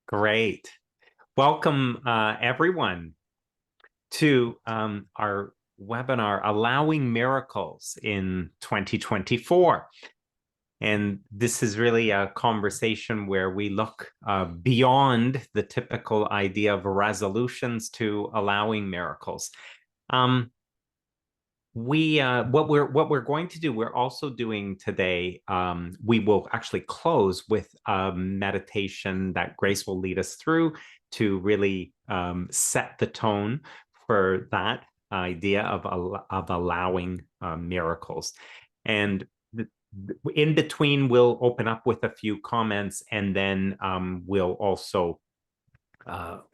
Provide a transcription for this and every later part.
Great. Welcome, everyone, to our webinar, Allowing Miracles in 2024. And this is really a conversation where we look beyond the typical idea of resolutions to allowing miracles. What we're going to do, we're also doing today, we will actually close with a meditation that Grace will lead us through to really set the tone for that idea of allowing miracles. And in between, we'll open up with a few comments, and then we'll also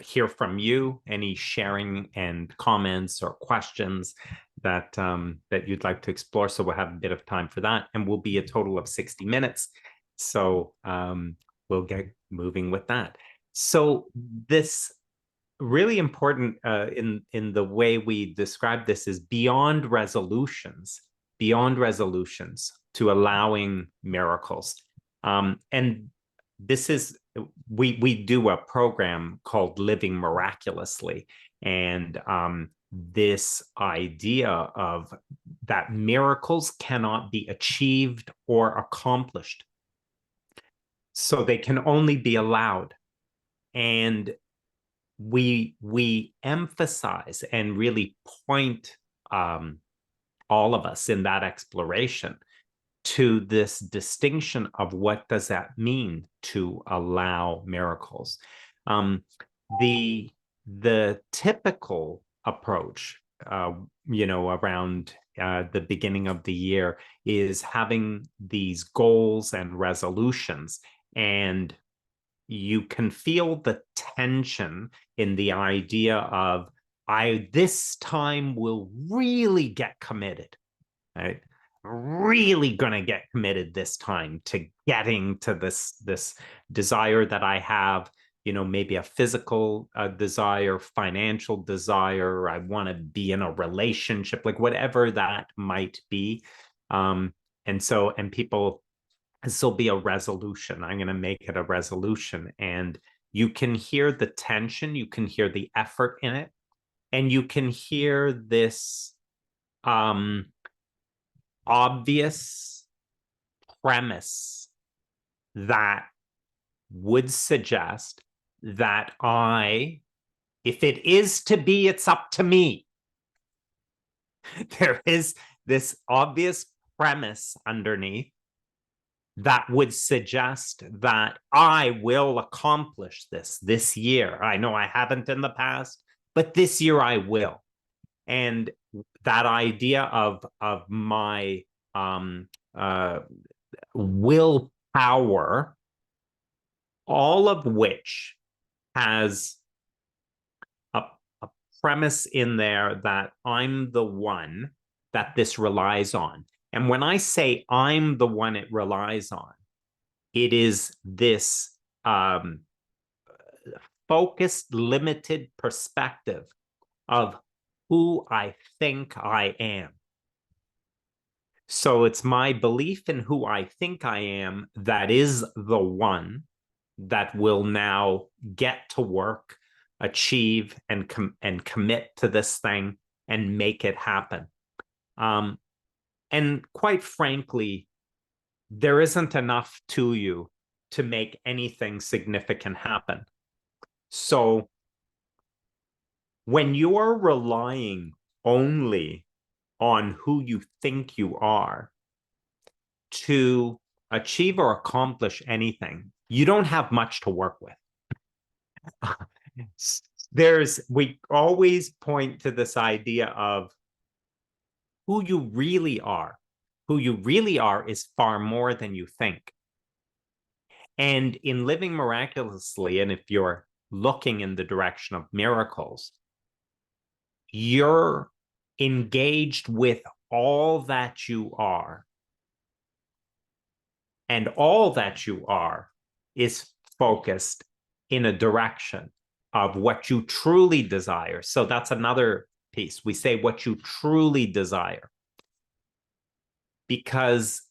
hear from you, any sharing and comments or questions that you'd like to explore. So we'll have a bit of time for that, and we'll be a total of 60 minutes. So we'll get moving with that. So this really important in the way we describe this is beyond resolutions to allowing miracles. And this is, we do a program called Living Miraculously. And this idea of that miracles cannot be achieved or accomplished. So they can only be allowed. And we emphasize and really point all of us in that exploration to this distinction of what does that mean to allow miracles. The typical approach, around the beginning of the year is having these goals and resolutions, and you can feel the tension in the idea of, I this time will really get committed, right? Really going to get committed this time to getting to this desire that I have, maybe a physical desire, financial desire, I want to be in a relationship, like whatever that might be. And people, this will be a resolution. I'm going to make it a resolution. And you can hear the tension, you can hear the effort in it, and you can hear this obvious premise that would suggest that if it is to be, it's up to me. There is this obvious premise underneath that would suggest that I will accomplish this year. I know I haven't in the past, but this year I will. And that idea of my willpower, all of which has a premise in there that I'm the one that this relies on. And when I say I'm the one it relies on, it is this focused, limited perspective of who I think I am. So it's my belief in who I think I am that is the one that will now get to work, achieve, and commit to this thing and make it happen. And quite frankly, there isn't enough to you to make anything significant happen. So when you're relying only on who you think you are to achieve or accomplish anything, you don't have much to work with. We always point to this idea of who you really are. Who you really are is far more than you think. And in Living Miraculously, and if you're looking in the direction of miracles, you're engaged with all that you are. And all that you are is focused in a direction of what you truly desire. So that's another piece. We say what you truly desire. Because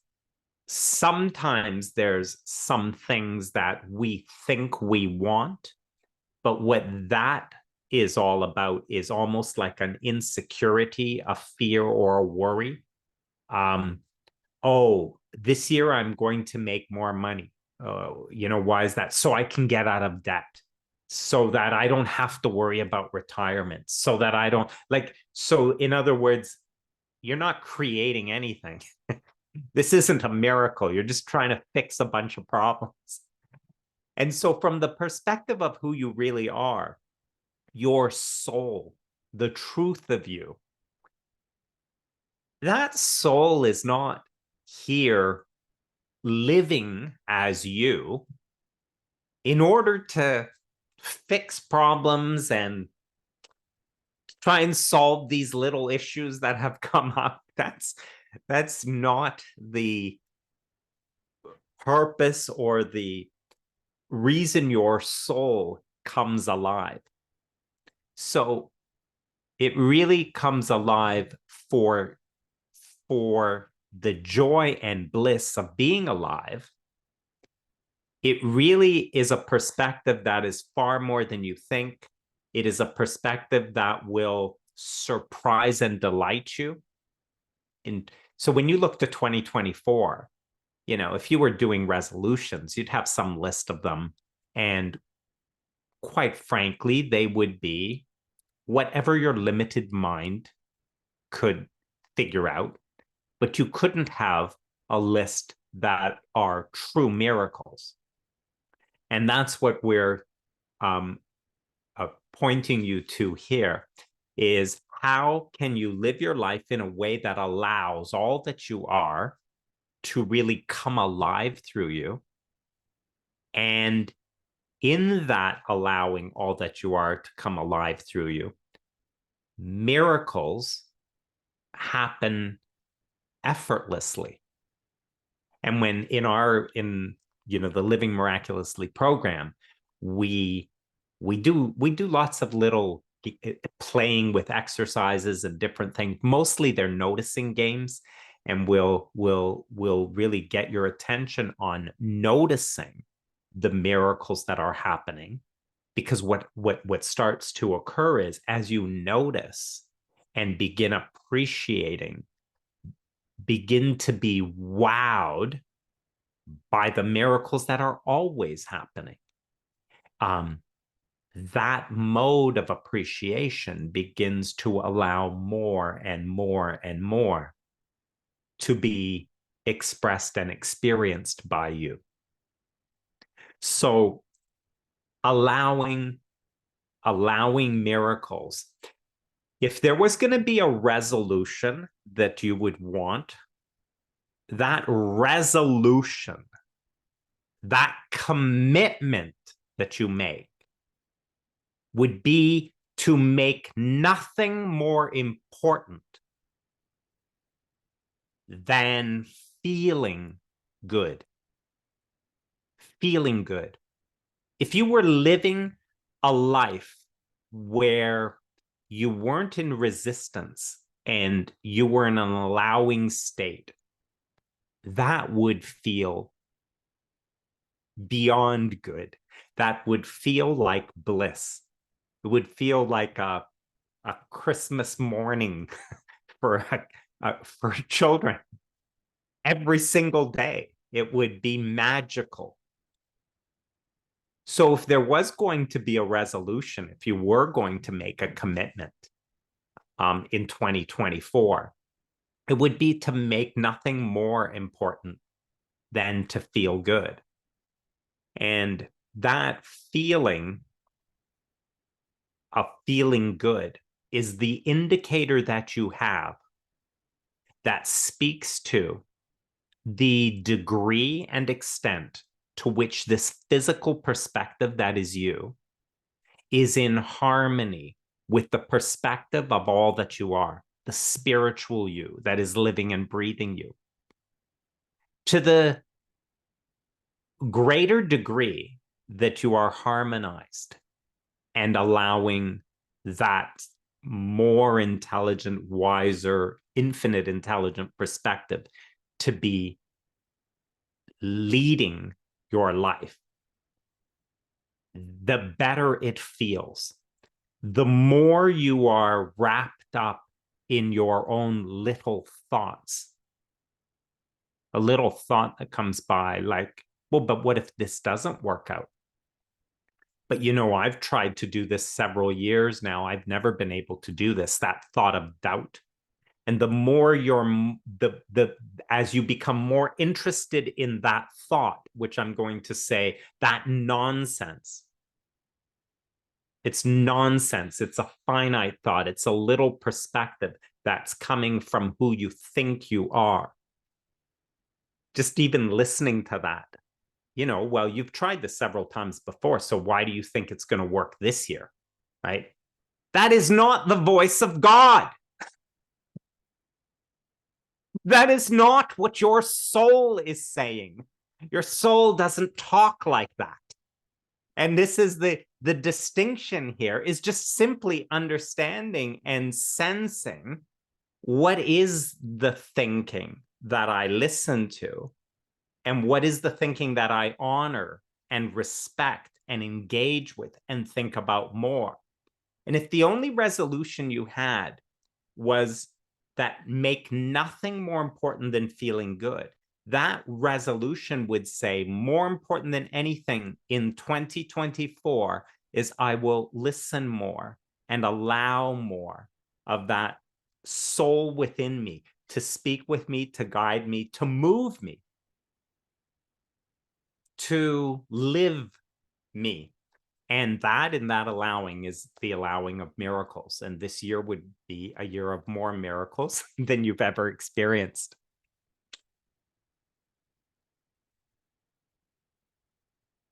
sometimes there's some things that we think we want, but what that is all about is almost like an insecurity, a fear, or a worry. Oh, this year I'm going to make more money. Why is that? So I can get out of debt, so that I don't have to worry about retirement, so that I don't so in other words, you're not creating anything. This isn't a miracle. You're just trying to fix a bunch of problems. And so, from the perspective of who you really are, your soul, the truth of you, that soul is not here living as you in order to fix problems and try and solve these little issues that have come up. That's not the purpose or the reason your soul comes alive. So it really comes alive for the joy and bliss of being alive. It really is a perspective that is far more than you think. It is a perspective that will surprise and delight you. And so when you look to 2024, if you were doing resolutions, you'd have some list of them. And quite frankly, they would be whatever your limited mind could figure out, but you couldn't have a list that are true miracles. And that's what we're pointing you to here is how can you live your life in a way that allows all that you are to really come alive through you. And in that allowing all that you are to come alive through you, miracles happen effortlessly. And when in the Living Miraculously program, we do lots of little playing with exercises and different things. Mostly they're noticing games, and we'll really get your attention on noticing the miracles that are happening. Because what starts to occur is as you notice and begin appreciating, begin to be wowed by the miracles that are always happening. That mode of appreciation begins to allow more and more and more to be expressed and experienced by you. So allowing miracles. If there was going to be a resolution that you would want, that resolution, that commitment that you make would be to make nothing more important than feeling good. Feeling good. If you were living a life where you weren't in resistance and you were in an allowing state, that would feel beyond good. That would feel like bliss. It would feel like a Christmas morning for children. Every single day, it would be magical. So if there was going to be a resolution, if you were going to make a commitment in 2024, it would be to make nothing more important than to feel good. And that feeling of feeling good is the indicator that you have that speaks to the degree and extent to which this physical perspective that is you is in harmony with the perspective of all that you are, the spiritual you that is living and breathing you. To the greater degree that you are harmonized and allowing that more intelligent, wiser, infinite intelligent perspective to be leading your life, the better it feels. The more you are wrapped up in your own little thoughts, a little thought that comes by like, well, but what if this doesn't work out? But I've tried to do this several years now. I've never been able to do this, that thought of doubt. And the more as you become more interested in that thought, which I'm going to say, that nonsense, it's nonsense. It's a finite thought. It's a little perspective that's coming from who you think you are. Just even listening to that, well, you've tried this several times before, so why do you think it's going to work this year? Right? That is not the voice of God. That is not what your soul is saying. Your soul doesn't talk like that. And this is the distinction here, is just simply understanding and sensing what is the thinking that I listen to, and what is the thinking that I honor and respect and engage with and think about more. And if the only resolution you had was that make nothing more important than feeling good, that resolution would say more important than anything in 2024 is I will listen more and allow more of that soul within me to speak with me, to guide me, to move me, to live me. And that in that allowing is the allowing of miracles. And this year would be a year of more miracles than you've ever experienced.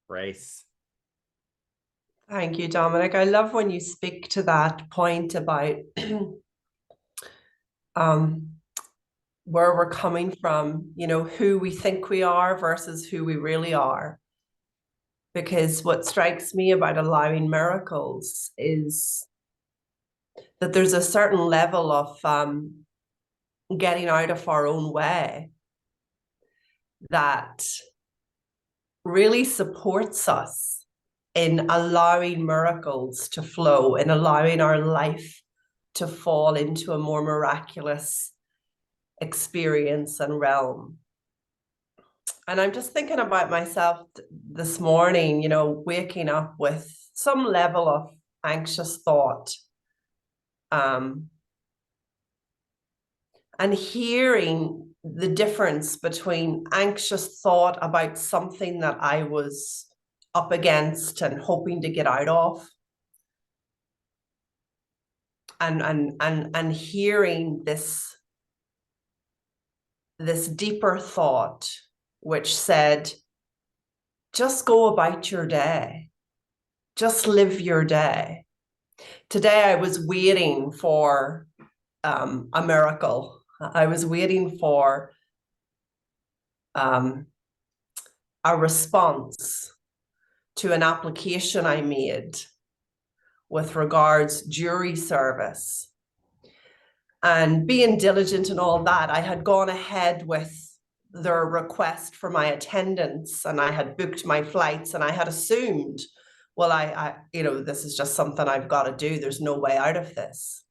Grace. Thank you, Dominic. I love when you speak to that point about where we're coming from, who we think we are versus who we really are. Because what strikes me about allowing miracles is that there's a certain level of getting out of our own way that really supports us in allowing miracles to flow, in allowing our life to fall into a more miraculous experience and realm. And I'm just thinking about myself this morning, waking up with some level of anxious thought, and hearing the difference between anxious thought about something that I was up against and hoping to get out of, and hearing this deeper thought which said, just go about your day, just live your day. Today I was waiting for a miracle. I was waiting for a response to an application I made with regards jury service. And being diligent and all that, I had gone ahead with their request for my attendance, and I had booked my flights, and I had assumed, well, I this is just something I've got to do. There's no way out of this.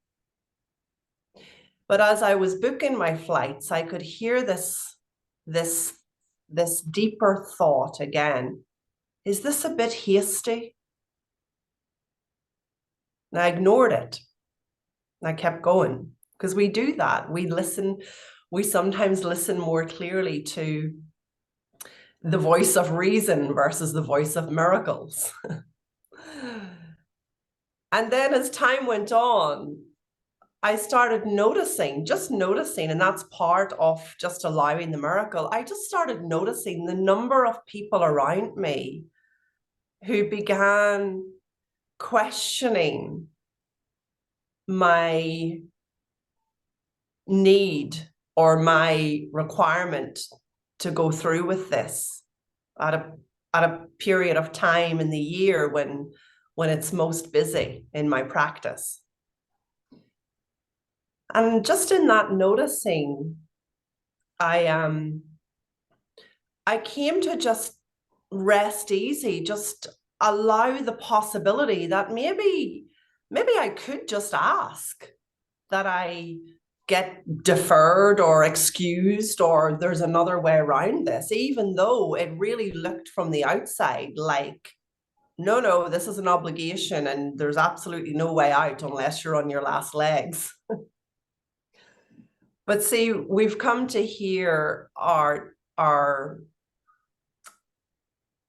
But as I was booking my flights, I could hear this deeper thought again. Is this a bit hasty? And I ignored it. And I kept going, because we do that. We sometimes listen more clearly to the voice of reason versus the voice of miracles. And then as time went on, I started noticing, and that's part of just allowing the miracle. I just started noticing the number of people around me who began questioning my need or my requirement to go through with this at a period of time in the year when it's most busy in my practice. And just in that noticing, I I came to just rest easy, just allow the possibility that maybe I could just ask, that I get deferred or excused, or there's another way around this, even though it really looked from the outside like, no, this is an obligation and there's absolutely no way out unless you're on your last legs. But see, we've come to hear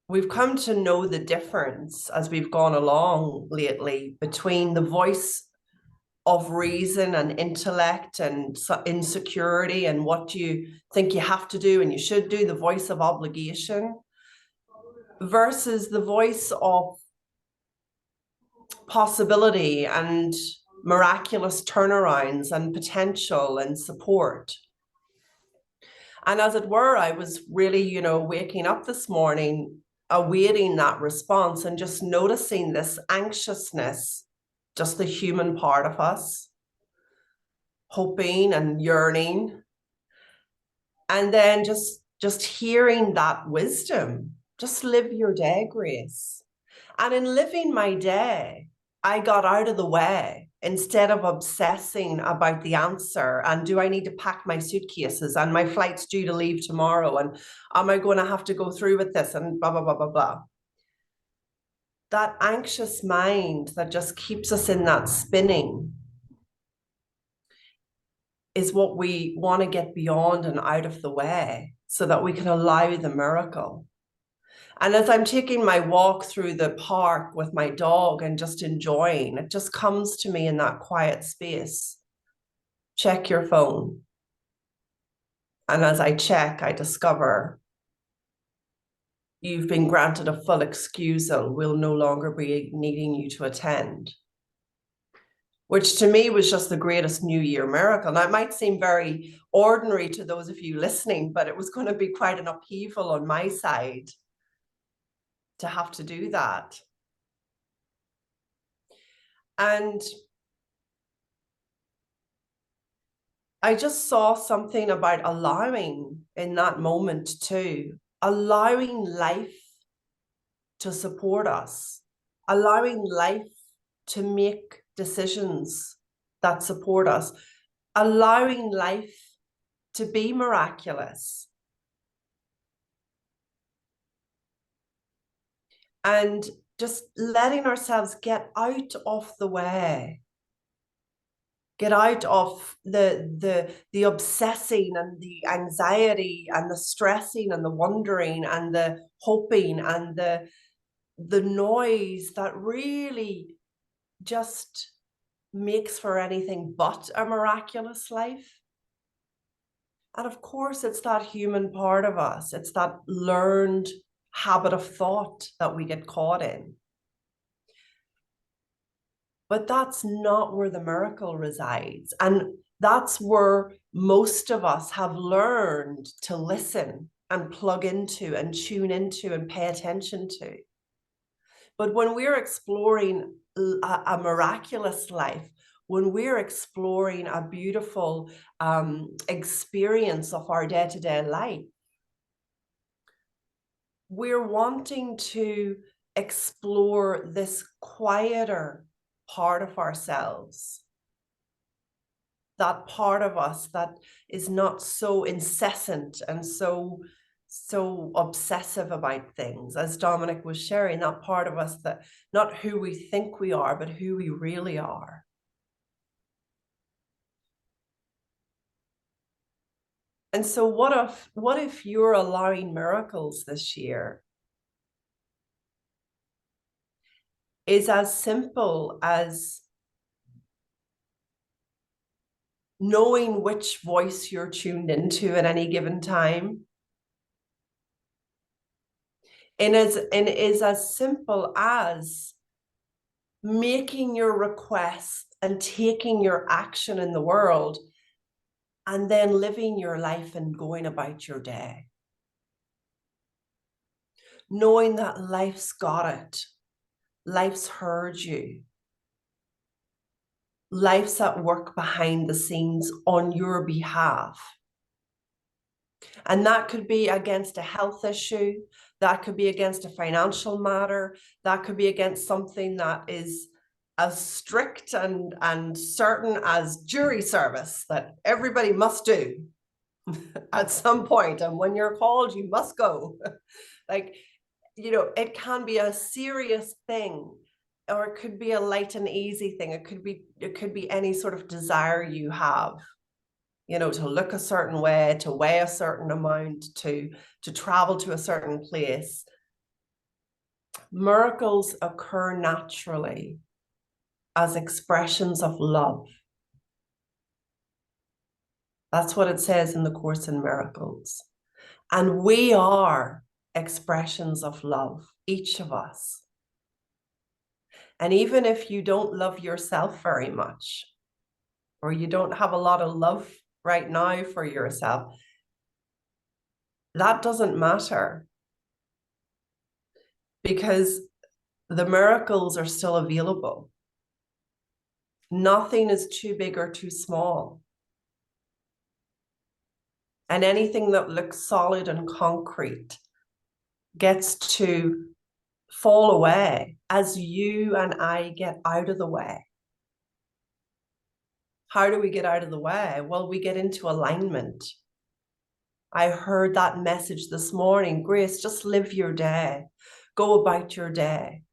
we've come to know the difference as we've gone along lately between the voice of reason and intellect and insecurity and what you think you have to do and you should do, the voice of obligation, versus the voice of possibility and miraculous turnarounds and potential and support. And as it were, I was really, waking up this morning, awaiting that response and just noticing this anxiousness, just the human part of us, hoping and yearning. And then just hearing that wisdom, just live your day, Grace. And in living my day, I got out of the way instead of obsessing about the answer and do I need to pack my suitcases and my flight's due to leave tomorrow and am I going to have to go through with this and blah, blah, blah, blah, blah. That anxious mind that just keeps us in that spinning is what we want to get beyond and out of the way so that we can allow the miracle. And as I'm taking my walk through the park with my dog and just enjoying, it just comes to me in that quiet space. Check your phone. And as I check, I discover you've been granted a full excusal. We'll no longer be needing you to attend. Which to me was just the greatest New Year miracle. Now, it might seem very ordinary to those of you listening, but it was going to be quite an upheaval on my side to have to do that. And I just saw something about allowing in that moment too, allowing life to support us, allowing life to make decisions that support us, allowing life to be miraculous. And just letting ourselves get out of the way, get out of the obsessing and the anxiety and the stressing and the wondering and the hoping and the noise that really just makes for anything but a miraculous life. And of course, it's that human part of us. It's that learned habit of thought that we get caught in. But that's not where the miracle resides. And that's where most of us have learned to listen and plug into and tune into and pay attention to. But when we're exploring a miraculous life, when we're exploring a beautiful experience of our day-to-day life, we're wanting to explore this quieter part of ourselves, that part of us that is not so incessant and so obsessive about things, as Dominic was sharing, that part of us that not who we think we are, but who we really are. And so what if you're allowing miracles this year is as simple as knowing which voice you're tuned into at any given time. And is as simple as making your request and taking your action in the world and then living your life and going about your day. Knowing that life's got it. Life's heard you. Life's at work behind the scenes on your behalf. And that could be against a health issue, that could be against a financial matter, that could be against something that is as strict and certain as jury service that everybody must do at some point. And when you're called, you must go. Like, you know, it can be a serious thing, or it could be a light and easy thing. It could be any sort of desire you have, you know, to look a certain way, to weigh a certain amount, to travel to a certain place. Miracles occur naturally as expressions of love. That's what it says in the Course in Miracles. And we are expressions of love, each of us. And even if you don't love yourself very much, or you don't have a lot of love right now for yourself, that doesn't matter, because the miracles are still available. Nothing is too big or too small. And anything that looks solid and concrete gets to fall away as you and I get out of the way. How do we get out of the way? Well, we get into alignment. I heard that message this morning. Grace, just live your day. Go about your day.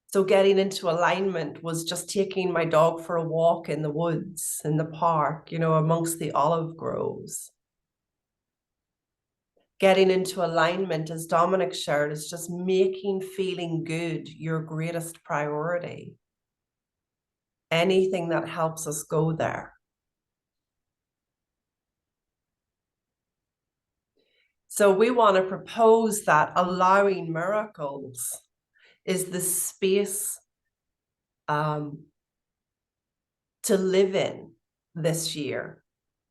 So getting into alignment was just taking my dog for a walk in the woods, in the park, you know, amongst the olive groves. Getting into alignment, as Dominic shared, is just making feeling good your greatest priority. Anything that helps us go there. So we want to propose that allowing miracles is the space to live in this year.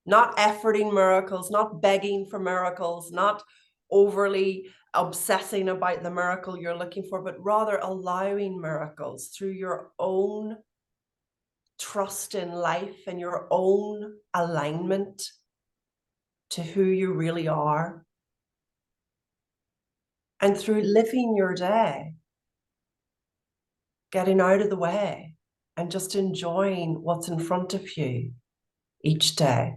Not efforting miracles, not begging for miracles, not overly obsessing about the miracle you're looking for, but rather allowing miracles through your own trust in life and your own alignment to who you really are. And through living your day, getting out of the way and just enjoying what's in front of you each day.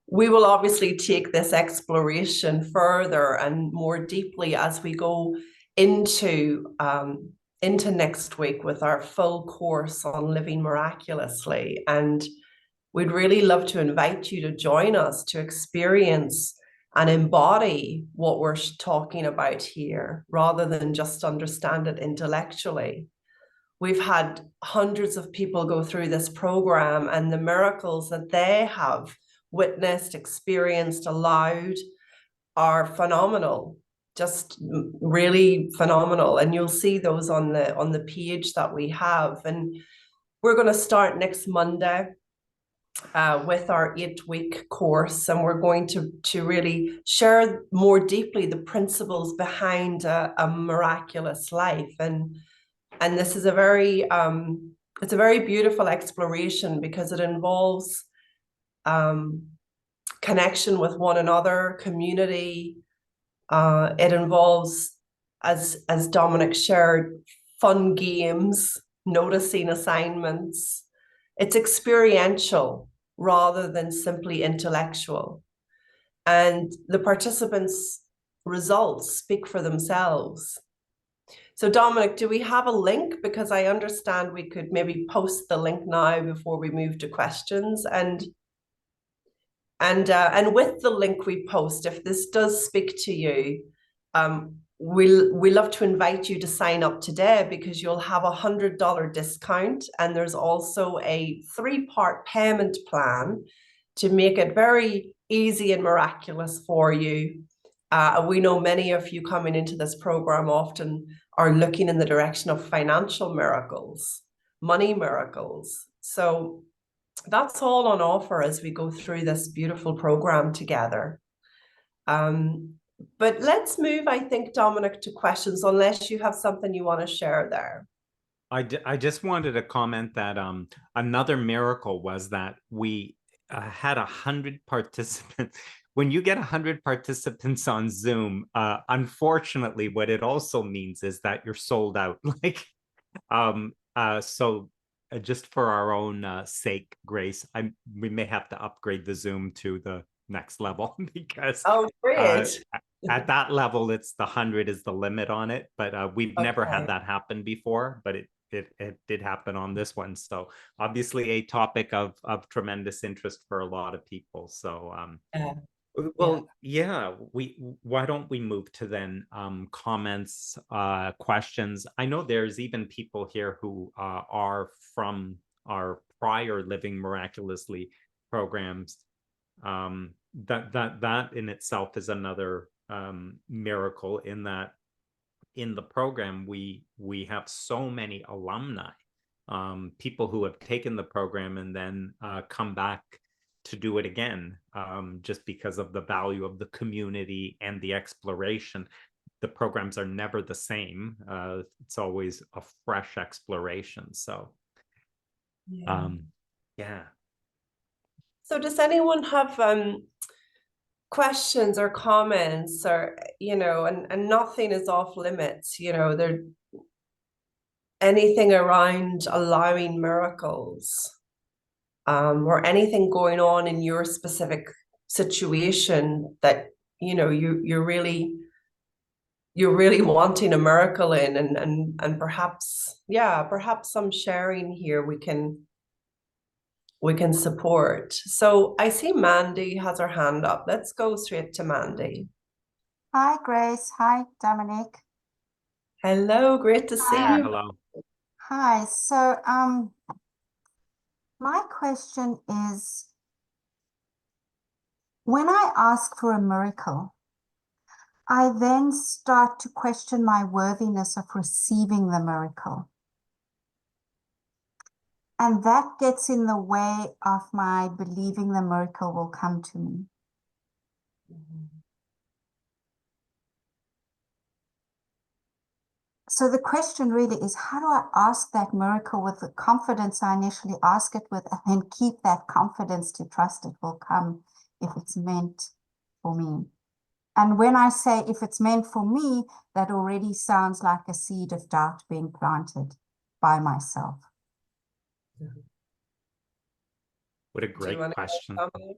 We will obviously take this exploration further and more deeply as we go into next week with our full course on Living Miraculously. And we'd really love to invite you to join us to experience and embody what we're talking about here, rather than just understand it intellectually. We've had hundreds of people go through this program, and the miracles that they have witnessed, experienced, allowed are phenomenal, just really phenomenal. And you'll see those on the page that we have. And we're going to start next Monday with our 8-week course, and we're going to really share more deeply the principles behind a miraculous life. And this is a very it's a very beautiful exploration, because it involves connection with one another, community. It involves, as Dominic shared, fun games, noticing assignments. It's experiential rather than simply intellectual. And the participants' results speak for themselves. So Dominic, do we have a link? Because I understand we could maybe post the link now before we move to questions. And with the link we post, if this does speak to you, we love to invite you to sign up today, because you'll have $100 discount, and there's also a 3-part payment plan to make it very easy and miraculous for you. We know many of you coming into this program often are looking in the direction of financial miracles, money miracles. So that's all on offer as we go through this beautiful program together. But let's move, I think, Dominic, to questions, unless you have something you want to share there. I just wanted to comment that another miracle was that we had 100 participants. When you get 100 participants on Zoom, unfortunately, what it also means is that you're sold out. Like, so just for our own sake, Grace, we may have to upgrade the Zoom to the next level because Oh, uh, great. at that level, it's the 100 is the limit on it. But we've never had Okay. that happen before, but it did happen on this one. So obviously a topic of tremendous interest for a lot of people. So Yeah. Yeah. well, yeah, why don't we move to then comments, questions? I know there's even people here who are from our prior Living Miraculously programs. That in itself is another miracle in that in the program we have so many alumni, people who have taken the program and then come back to do it again, just because of the value of the community and the exploration. The programs are never the same. It's always a fresh exploration. So Yeah. yeah. So does anyone have questions or comments or, and nothing is off limits, there anything around allowing miracles, or anything going on in your specific situation that, you're really wanting a miracle in, and perhaps some sharing here we can support. So I see Mandy has her hand up. Let's go straight to Mandy. Hi, Grace. Hi, Dominic. Hello, great to see Yeah, you. hello. Hi. So, my question is, when I ask for a miracle, I then start to question my worthiness of receiving the miracle. And that gets in the way of my believing the miracle will come to me. So the question really is, how do I ask that miracle with the confidence I initially ask it with, and then keep that confidence to trust it will come if it's meant for me? And when I say if it's meant for me, that already sounds like a seed of doubt being planted by myself. What a Do you great want question. to comment?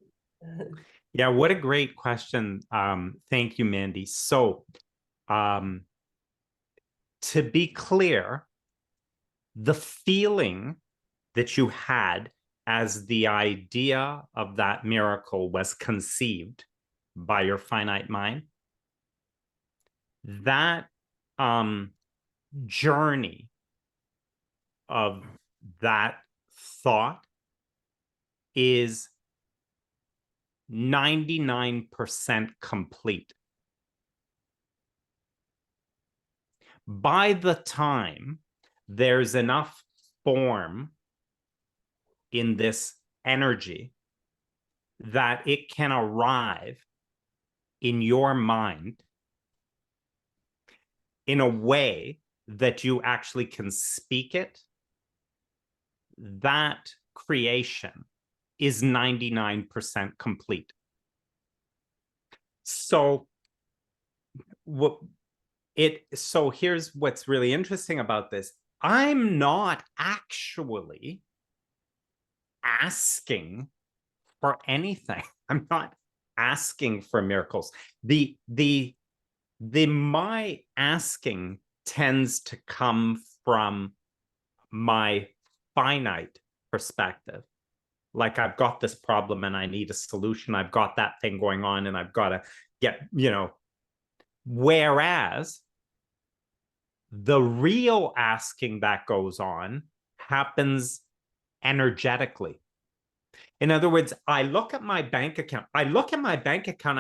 Yeah, what a great question. Thank you, Mandy. So, to be clear, the feeling that you had as the idea of that miracle was conceived by your finite mind, that journey of that thought is 99% complete. By the time there's enough form in this energy that it can arrive in your mind in a way that you actually can speak it, that creation is 99% complete. So here's what's really interesting about this. I'm not actually asking for anything. I'm not asking for miracles. My asking tends to come from my finite perspective. Like, I've got this problem and I need a solution. I've got that thing going on and I've got to get, whereas the real asking that goes on happens energetically. In other words, I look at my bank account. I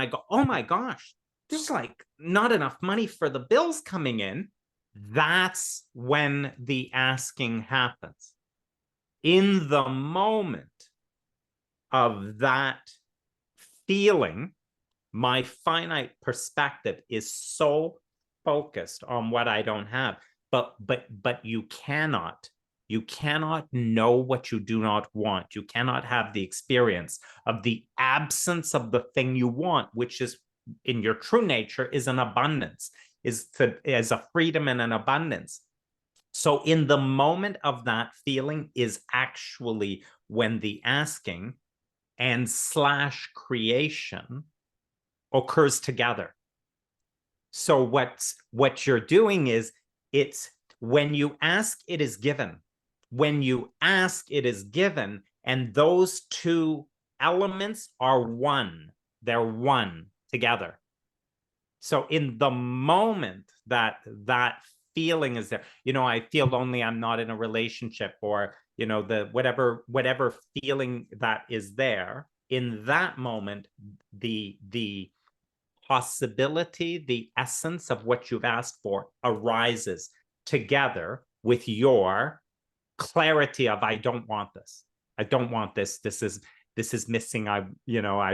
go, oh my gosh, there's like not enough money for the bills coming in. That's when the asking happens. In the moment of that feeling, my finite perspective is so focused on what I don't have. but you cannot know what you do not want. You cannot have the experience of the absence of the thing you want, which is in your true nature is an abundance, is a freedom and an abundance. So in the moment of that feeling is actually when the asking and / creation occurs together. So what you're doing is, it's when you ask, it is given. When you ask, it is given, and those two elements are one. They're one together. So in the moment that feeling is there, I feel lonely, I'm not in a relationship, or the whatever feeling that is there, in that moment, the possibility, the essence of what you've asked for arises together with your clarity of, I don't want this. I don't want this. This is missing. I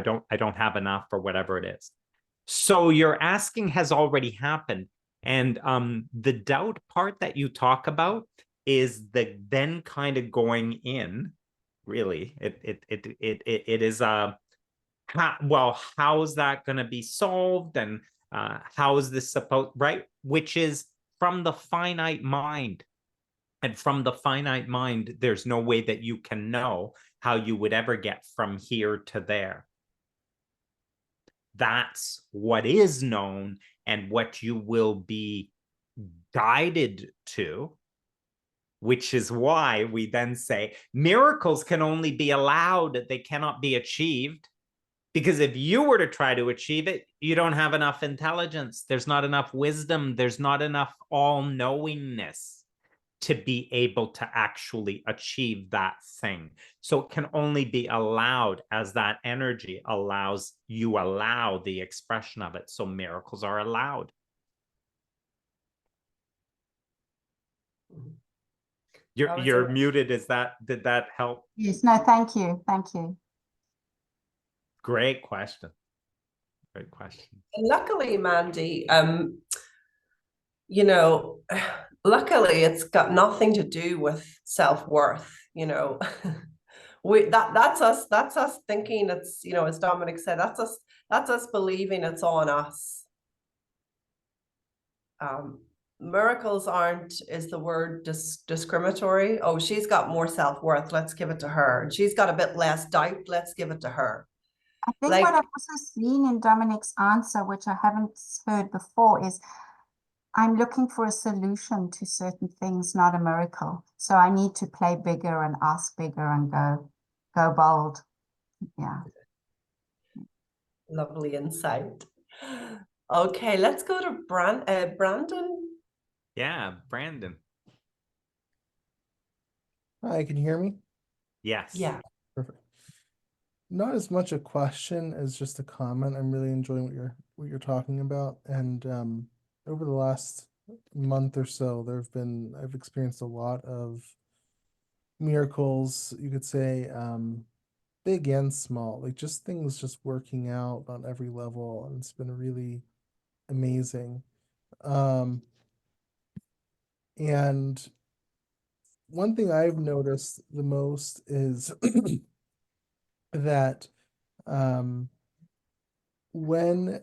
don't have enough, or whatever it is. So your asking has already happened. And the doubt part that you talk about is the then kind of going in, really. It is how's that going to be solved, and how is this supposed, right? Which is from the finite mind. And from the finite mind, there's no way that you can know how you would ever get from here to there. That's what is known and what you will be guided to, which is why we then say miracles can only be allowed, they cannot be achieved. Because if you were to try to achieve it, you don't have enough intelligence. There's not enough wisdom. There's not enough all-knowingness to be able to actually achieve that thing. So it can only be allowed as that energy allows, you allow the expression of it. So miracles are allowed. You're muted. Did that help? Yes, no, thank you. Thank you. Great question. Great question. And luckily, Mandy, luckily it's got nothing to do with self-worth, that's us thinking it's, as Dominic said, that's us believing it's on us. Miracles aren't, is the word discriminatory? Oh, she's got more self-worth, let's give it to her. And she's got a bit less doubt, let's give it to her. I think what I've also seen in Dominic's answer, which I haven't heard before, is I'm looking for a solution to certain things, not a miracle. So I need to play bigger and ask bigger and go bold. Yeah. Lovely insight. Okay, let's go to Brandon. Yeah, Brandon. Hi, can you hear me? Yes. Yeah. Perfect. Not as much a question as just a comment. I'm really enjoying what you're talking about. And over the last month or so, I've experienced a lot of miracles, you could say, big and small, like just things just working out on every level, and it's been really amazing. And one thing I've noticed the most is that when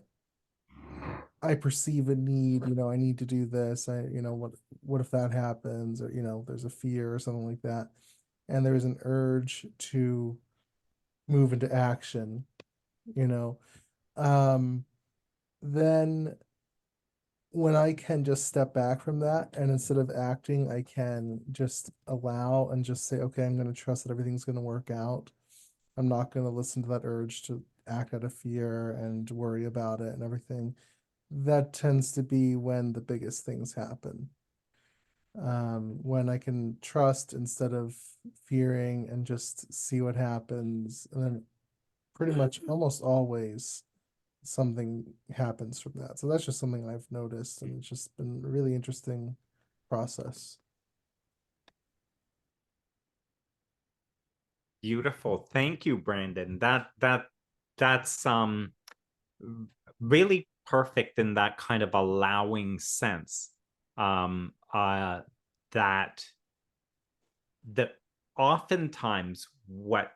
I perceive a need, I need to do this, what if that happens, or there's a fear or something like that, and there's an urge to move into action, then when I can just step back from that, and instead of acting, I can just allow and just say, okay, I'm going to trust that everything's going to work out. I'm not going to listen to that urge to act out of fear and worry about it and everything. That tends to be when the biggest things happen. When I can trust instead of fearing and just see what happens. And then pretty much almost always something happens from that. So that's just something I've noticed, and it's just been a really interesting process. Beautiful. Thank you, Brandon. That's really perfect in that kind of allowing sense, that oftentimes what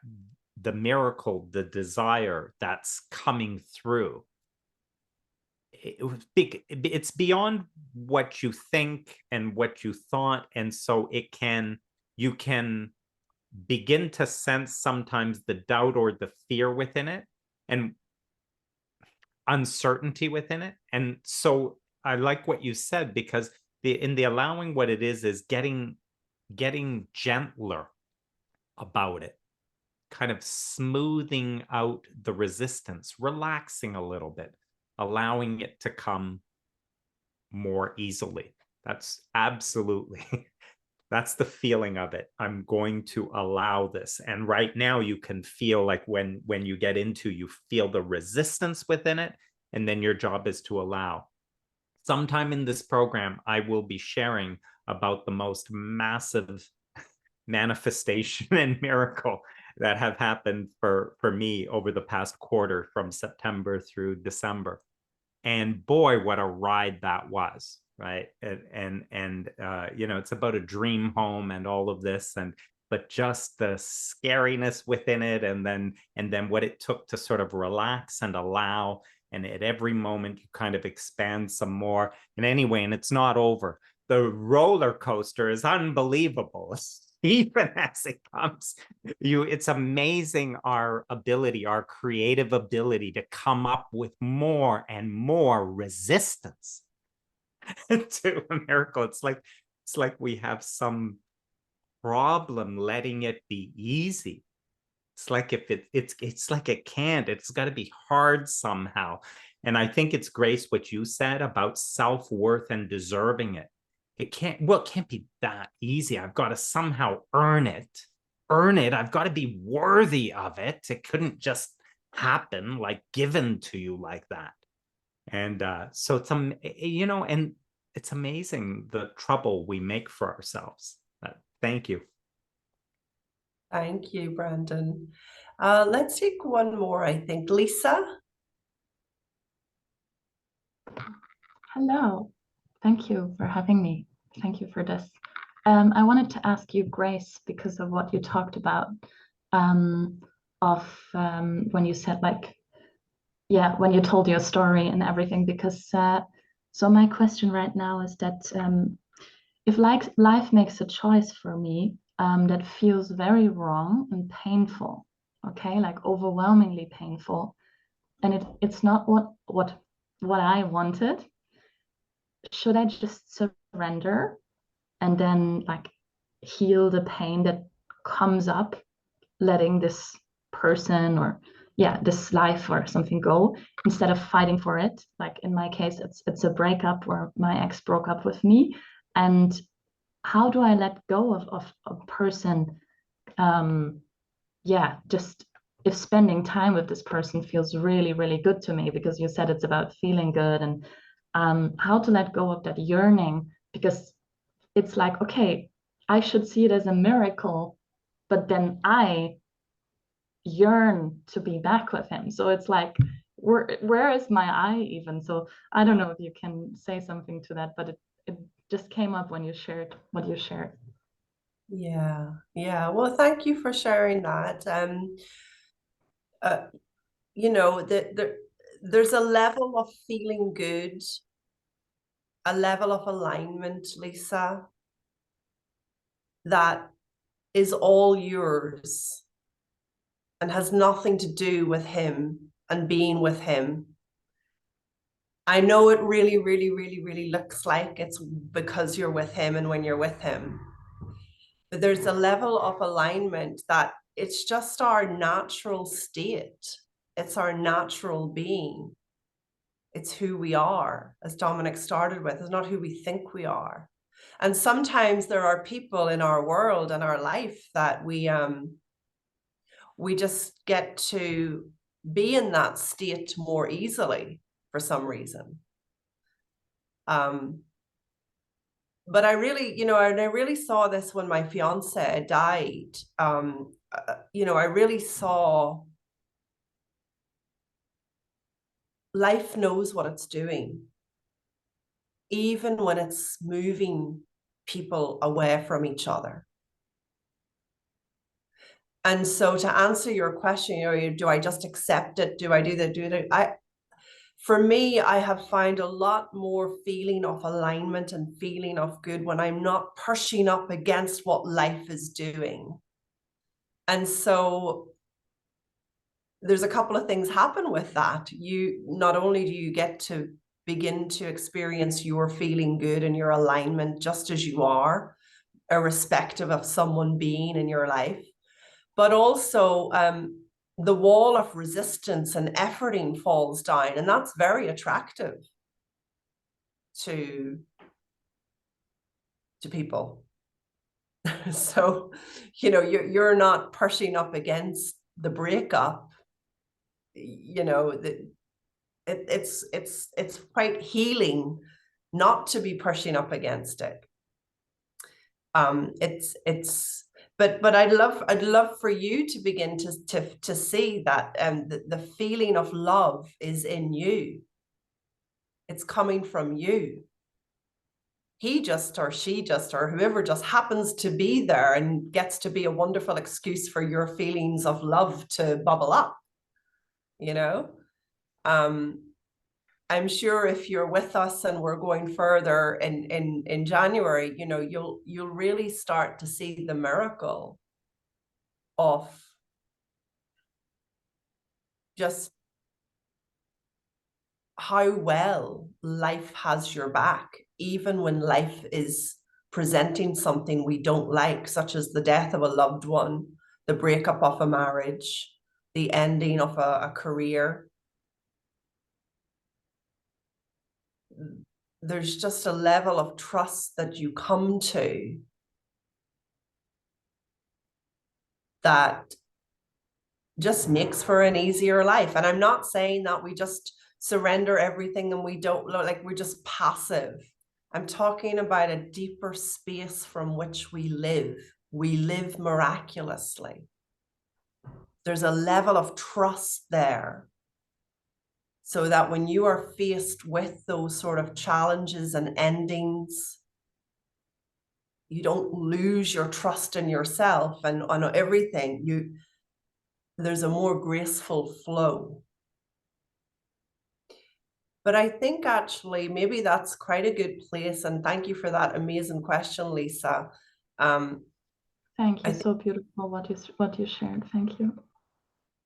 the miracle, the desire that's coming through, it's beyond what you think and what you thought, and so you can begin to sense sometimes the doubt or the fear within it and uncertainty within it. And so I like what you said, because in the allowing, what it is getting gentler about it, kind of smoothing out the resistance, relaxing a little bit, allowing it to come more easily. That's absolutely that's the feeling of it. I'm going to allow this. And right now you can feel like when you get into, you feel the resistance within it, and then your job is to allow. Sometime in this program, I will be sharing about the most massive manifestation and miracle that have happened for me over the past quarter, from September through December. And boy, what a ride that was, right? And you know, it's about a dream home and all of this, but just the scariness within it, and then what it took to sort of relax and allow. And at every moment you kind of expand some more. And anyway, and it's not over. The roller coaster is unbelievable. Even as it comes, it's amazing our ability, our creative ability to come up with more and more resistance to a miracle. It's like we have some problem letting it be easy. It's like if it's like it can't, it's got to be hard somehow. And I think it's, Grace, what you said about self-worth and deserving it. It can't be that easy. I've got to somehow earn it. I've got to be worthy of it. It couldn't just happen, like given to you like that. And so it's, you know, and it's amazing the trouble we make for ourselves. Thank you. Thank you, Brandon. Let's take one more, I think. Lisa? Hello. Thank you for having me. Thank you for this. I wanted to ask you, Grace, because of what you talked about, when you said, like, yeah, when you told your story and everything, because so my question right now is that if life makes a choice for me that feels very wrong and painful, okay, like overwhelmingly painful, and it's not what I wanted, should I just surrender and then like heal the pain that comes up, letting this person or this life or something go, instead of fighting for it? Like in my case, it's a breakup where my ex broke up with me. And how do I let go of a person? Just if spending time with this person feels really, really good to me, because you said it's about feeling good, and how to let go of that yearning, because it's like, okay, I should see it as a miracle, but then I yearn to be back with him. So it's like, where is my I even? So I don't know if you can say something to that, but it just came up when you shared what you shared. Yeah. Well, thank you for sharing that. You know, there's a level of feeling good, a level of alignment, Lisa, that is all yours and has nothing to do with him and being with him. I know it really, really, really, really looks like it's because you're with him and when you're with him. But there's a level of alignment that it's just our natural state. It's our natural being. It's who we are, as Dominic started with. It's not who we think we are. And sometimes there are people in our world and our life that we just get to be in that state more easily for some reason. But I really, you know, and I really saw this when my fiance died. You know, I really saw life knows what it's doing, even when it's moving people away from each other. And so to answer your question, you know, do I just accept it? Do I do that? For me, I have found a lot more feeling of alignment and feeling of good when I'm not pushing up against what life is doing. And so there's a couple of things happen with that. You not only do you get to begin to experience your feeling good and your alignment just as you are, irrespective of someone being in your life, but also the wall of resistance and efforting falls down, and that's very attractive to people. So, you know, you're not pushing up against the breakup. You know, it's quite healing not to be pushing up against it. But I'd love for you to begin to see that the feeling of love is in you. It's coming from you. He just, or she just, or whoever just happens to be there and gets to be a wonderful excuse for your feelings of love to bubble up, you know? I'm sure if you're with us and we're going further in January, you know, you'll really start to see the miracle of just how well life has your back, even when life is presenting something we don't like, such as the death of a loved one, the breakup of a marriage, the ending of a career. There's just a level of trust that you come to that just makes for an easier life. And I'm not saying that we just surrender everything and we don't look like we're just passive. I'm talking about a deeper space from which we live. We live miraculously. There's a level of trust there, so that when you are faced with those sort of challenges and endings, you don't lose your trust in yourself and on everything. There's a more graceful flow. But I think actually maybe that's quite a good place. And thank you for that amazing question, Lisa. Thank you. So beautiful what you shared. Thank you.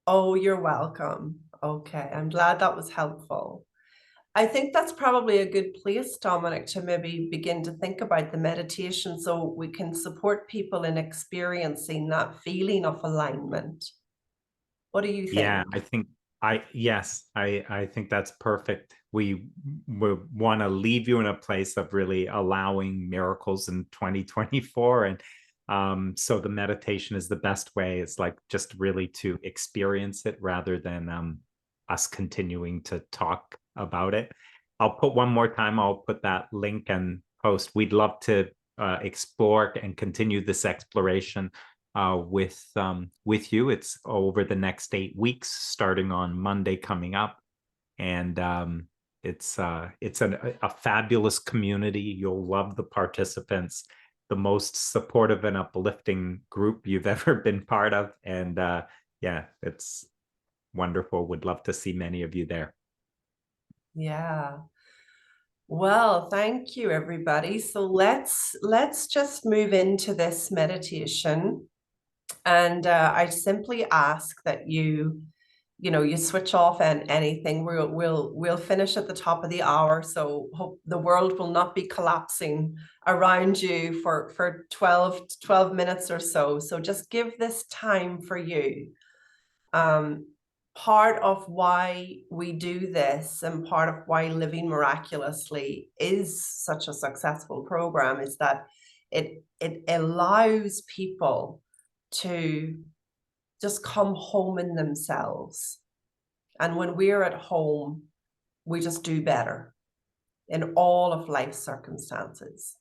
Oh, you're welcome. Okay, I'm glad that was helpful. I think that's probably a good place, Dominic, to maybe begin to think about the meditation so we can support people in experiencing that feeling of alignment. What do you think? Yeah, I think that's perfect. We want to leave you in a place of really allowing miracles in 2024. And so the meditation is the best way. It's like just really to experience it rather than us continuing to talk about it. I'll put one more time, I'll put that link and post. We'd love to explore and continue this exploration with you. It's over the next 8 weeks, starting on Monday coming up. And it's a fabulous community. You'll love the participants, the most supportive and uplifting group you've ever been part of. And yeah, it's wonderful. Would love to see many of you there. Yeah. Well, thank you, everybody. So let's just move into this meditation. And I simply ask that you switch off and anything. We'll finish at the top of the hour. So hope the world will not be collapsing around you for 12 minutes or so. So just give this time for you. Part of why we do this and part of why Living Miraculously is such a successful program is that it allows people to just come home in themselves. And when we're at home, we just do better in all of life's circumstances.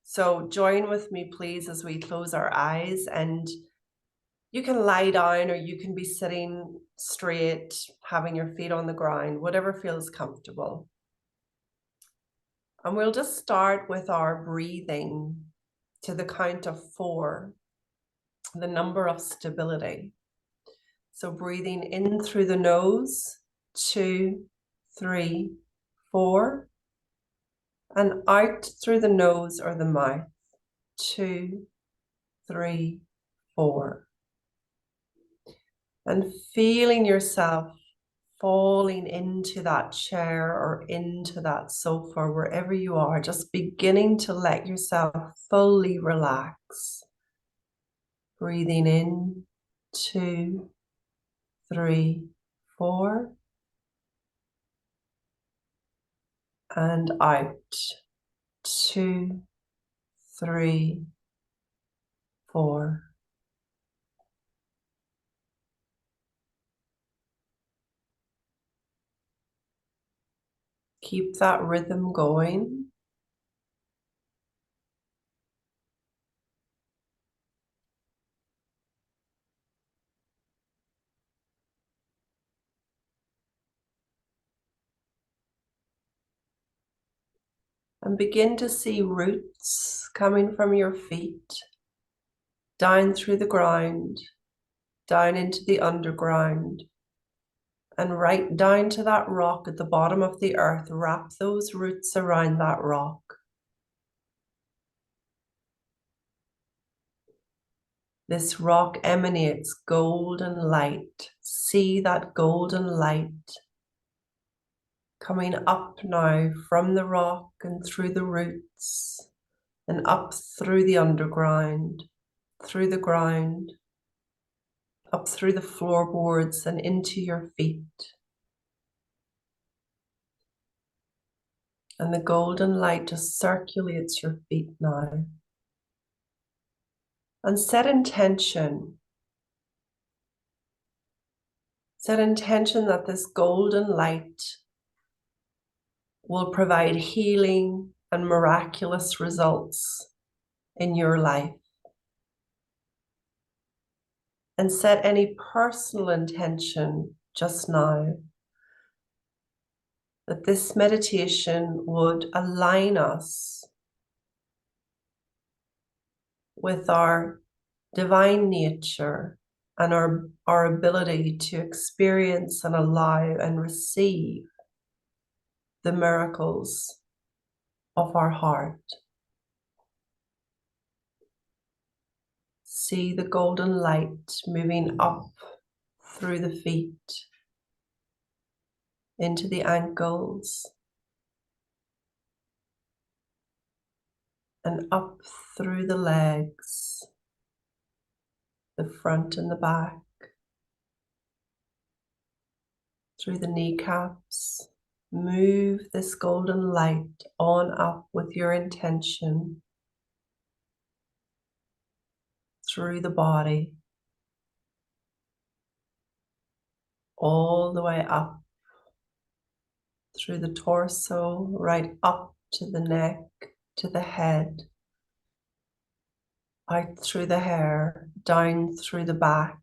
So join with me, please, as we close our eyes, and you can lie down or you can be sitting straight, having your feet on the ground, whatever feels comfortable. And we'll just start with our breathing to the count of 4, the number of stability. So breathing in through the nose, 2, 3, 4, and out through the nose or the mouth, 2, 3, 4. And feeling yourself falling into that chair or into that sofa, wherever you are, just beginning to let yourself fully relax. Breathing in, 2, 3, 4. And out, 2, 3, 4. Keep that rhythm going. And begin to see roots coming from your feet, down through the ground, down into the underground, and right down to that rock at the bottom of the earth. Wrap those roots around that rock. This rock emanates golden light. See that golden light coming up now from the rock and through the roots and up through the underground, through the ground, up through the floorboards and into your feet. And the golden light just circulates your feet now. And set intention. Set intention that this golden light will provide healing and miraculous results in your life. And set any personal intention just now that this meditation would align us with our divine nature and our ability to experience and allow and receive the miracles of our heart. See the golden light moving up through the feet, into the ankles, and up through the legs, the front and the back, through the kneecaps. Move this golden light on up with your intention through the body, all the way up through the torso, right up to the neck, to the head, out through the hair, down through the back,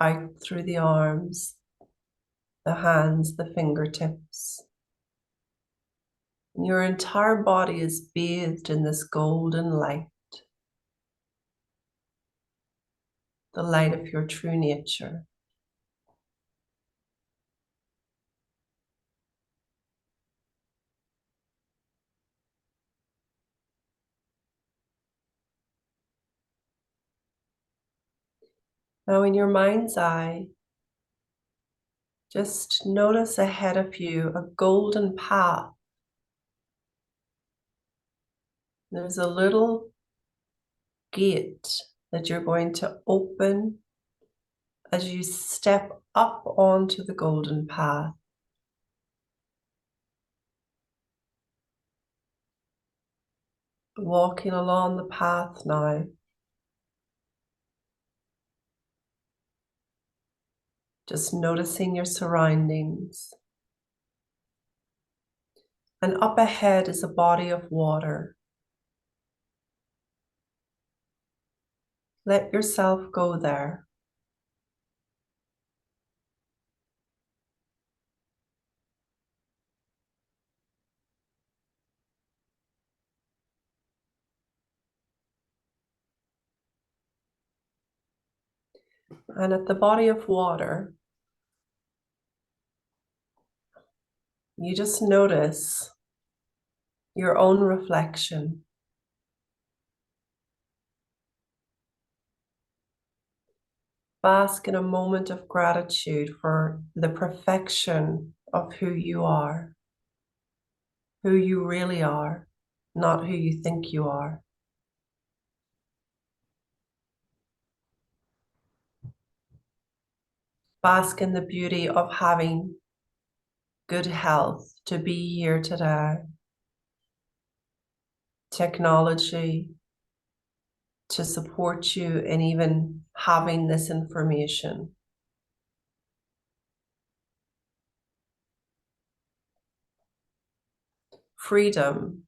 out through the arms, the hands, the fingertips. Your entire body is bathed in this golden light, the light of your true nature. Now in your mind's eye, just notice ahead of you a golden path. There's a little gate that you're going to open as you step up onto the golden path. Walking along the path now. Just noticing your surroundings. And up ahead is a body of water. Let yourself go there. And at the body of water, you just notice your own reflection. Bask in a moment of gratitude for the perfection of who you really are, not who you think you are. Bask in the beauty of having good health to be here today. Technology to support you in even having this information. Freedom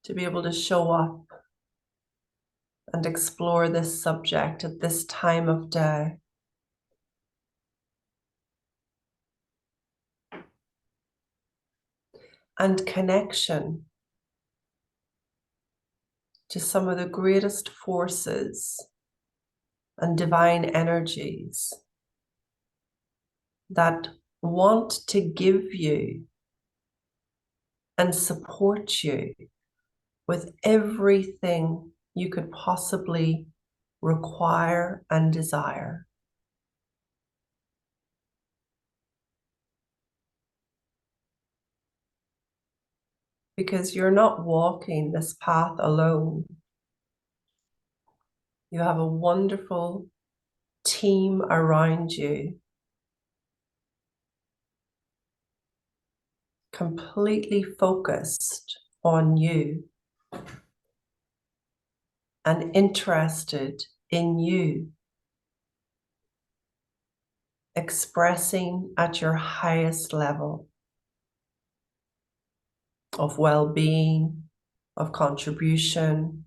to be able to show up and explore this subject at this time of day. And connection to some of the greatest forces and divine energies that want to give you and support you with everything you could possibly require and desire. Because you're not walking this path alone. You have a wonderful team around you, completely focused on you and interested in you, expressing at your highest level of well-being, of contribution,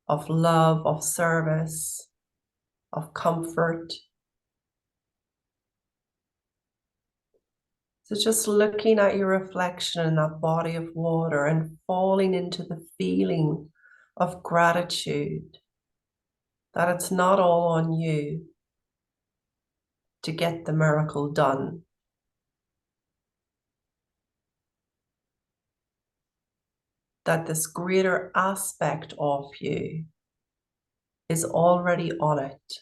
of love, of service, of comfort. So just looking at your reflection in that body of water and falling into the feeling of gratitude that it's not all on you to get the miracle done. That this greater aspect of you is already on it,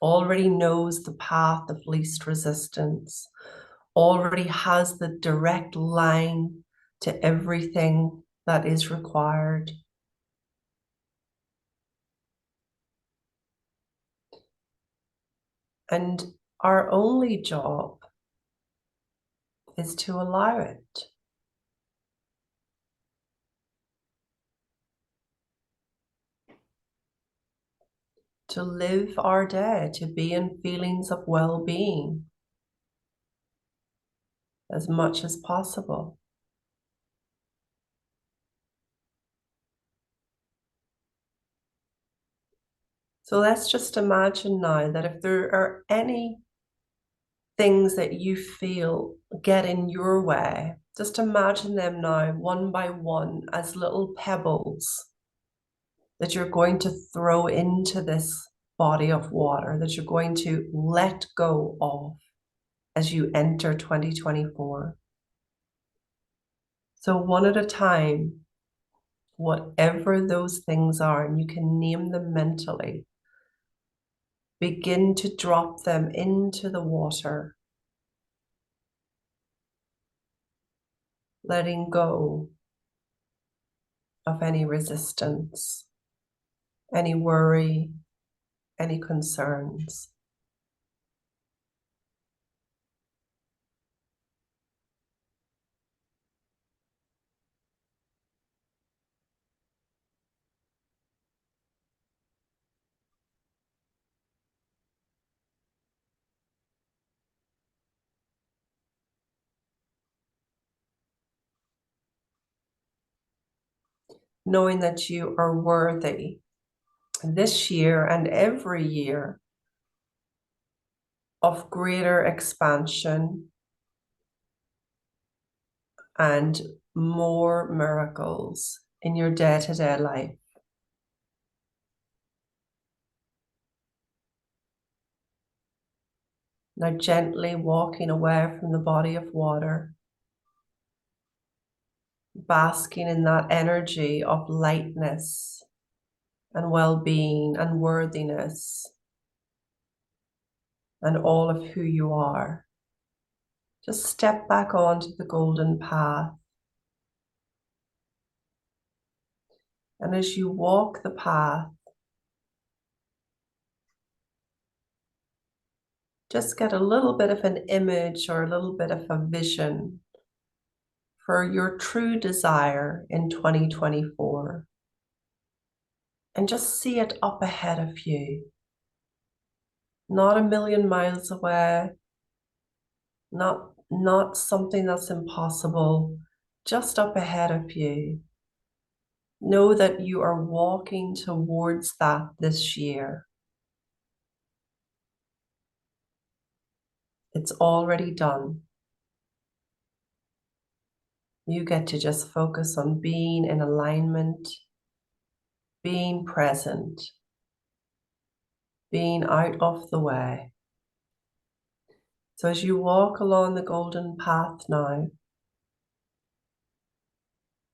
already knows the path of least resistance, already has the direct line to everything that is required. And our only job is to allow it. To live our day, to be in feelings of well-being as much as possible. So let's just imagine now that if there are any things that you feel get in your way, just imagine them now one by one as little pebbles that you're going to throw into this body of water, that you're going to let go of as you enter 2024. So one at a time, whatever those things are, and you can name them mentally, begin to drop them into the water, letting go of any resistance, any worry, any concerns. Knowing that you are worthy this year and every year of greater expansion and more miracles in your day-to-day life. Now gently walking away from the body of water, basking in that energy of lightness and well-being and worthiness and all of who you are. Just step back onto the golden path. And as you walk the path, just get a little bit of an image or a little bit of a vision for your true desire in 2024. And just see it up ahead of you. Not a million miles away, not something that's impossible, just up ahead of you. Know that you are walking towards that this year. It's already done. You get to just focus on being in alignment, being present, being out of the way. So as you walk along the golden path now,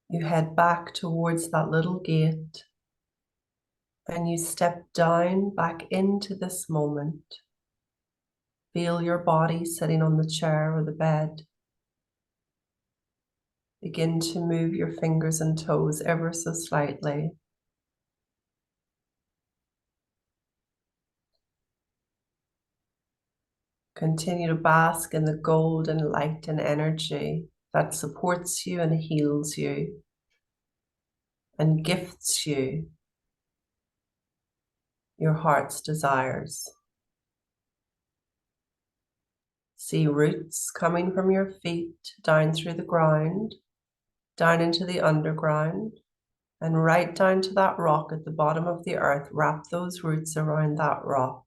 you head back towards that little gate and you step down back into this moment. Feel your body sitting on the chair or the bed. Begin to move your fingers and toes ever so slightly. Continue to bask in the golden light and energy that supports you and heals you and gifts you your heart's desires. See roots coming from your feet down through the ground, down into the underground, and right down to that rock at the bottom of the earth. Wrap those roots around that rock.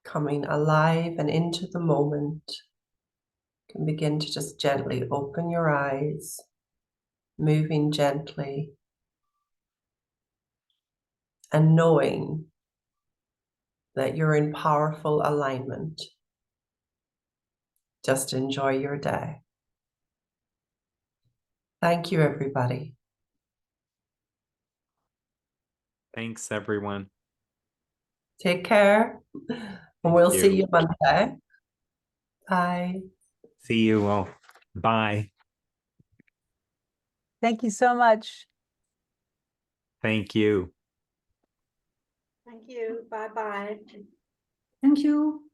Coming alive and into the moment. You can begin to just gently open your eyes, moving gently, and knowing that you're in powerful alignment. Just enjoy your day. Thank you, everybody. Thanks, everyone. Take care, and we'll see you Monday. Bye. See you all. Bye. Thank you so much. Thank you. Thank you. Bye-bye. Thank you.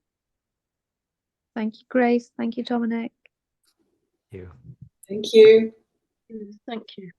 Thank you, Grace. Thank you, Dominic. You. Thank you. Thank you.